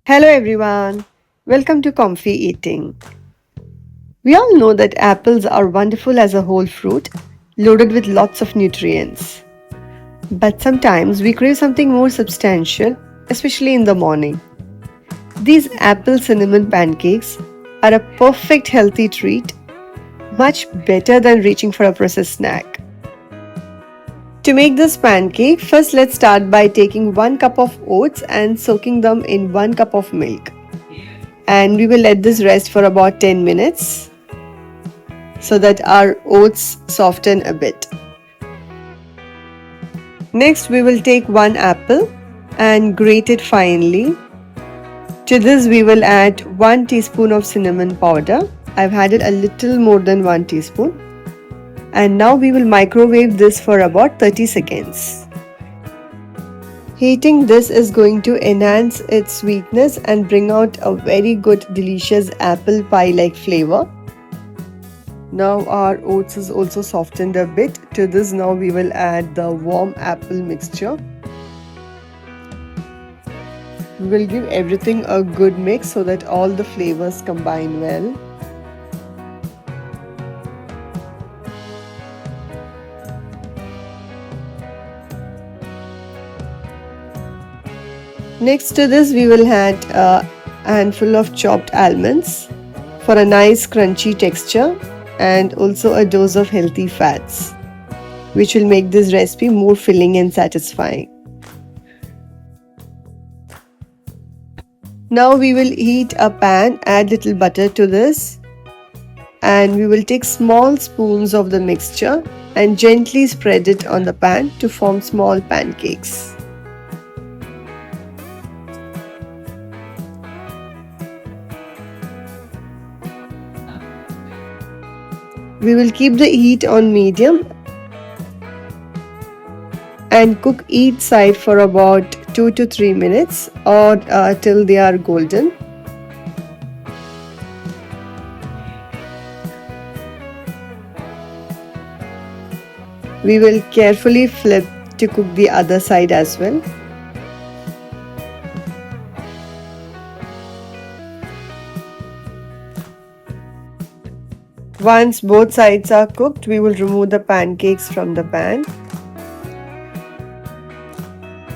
Hello everyone, welcome to Comfy Eating. We all know that apples are wonderful as a whole fruit, loaded with lots of nutrients. But sometimes we crave something more substantial, especially in the morning. These apple cinnamon pancakes are a perfect healthy treat, much better than reaching for a processed snack. To make this pancake, first let's start by taking 1 cup of oats and soaking them in 1 cup of milk. And we will let this rest for about 10 minutes so that our oats soften a bit. Next, we will take 1 apple and grate it finely. To this, we will add 1 teaspoon of cinnamon powder. I've added a little more than 1 teaspoon. And now we will microwave this for about 30 seconds. Heating this is going to enhance its sweetness and bring out a very good delicious apple pie like flavor. Now our oats is also softened a bit. To this now we will add the warm apple mixture. We will give everything a good mix so that all the flavors combine well. Next to this we will add a handful of chopped almonds for a nice crunchy texture and also a dose of healthy fats, which will make this recipe more filling and satisfying. Now we will heat a pan, add little butter to this, and we will take small spoons of the mixture and gently spread it on the pan to form small pancakes. We will keep the heat on medium and cook each side for about 2 to 3 minutes or till they are golden. We will carefully flip to cook the other side as well. Once both sides are cooked, we will remove the pancakes from the pan.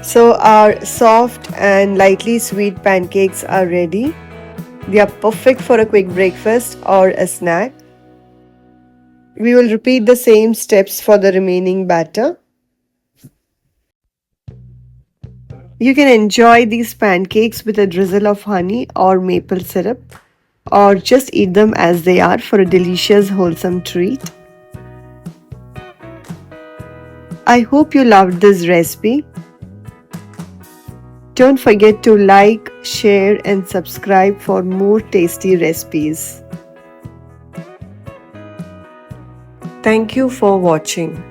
So our soft and lightly sweet pancakes are ready. They are perfect for a quick breakfast or a snack. We will repeat the same steps for the remaining batter. You can enjoy these pancakes with a drizzle of honey or maple syrup, or just eat them as they are for a delicious, wholesome treat. I hope you loved this recipe. Don't forget to like, share and subscribe for more tasty recipes. Thank you for watching.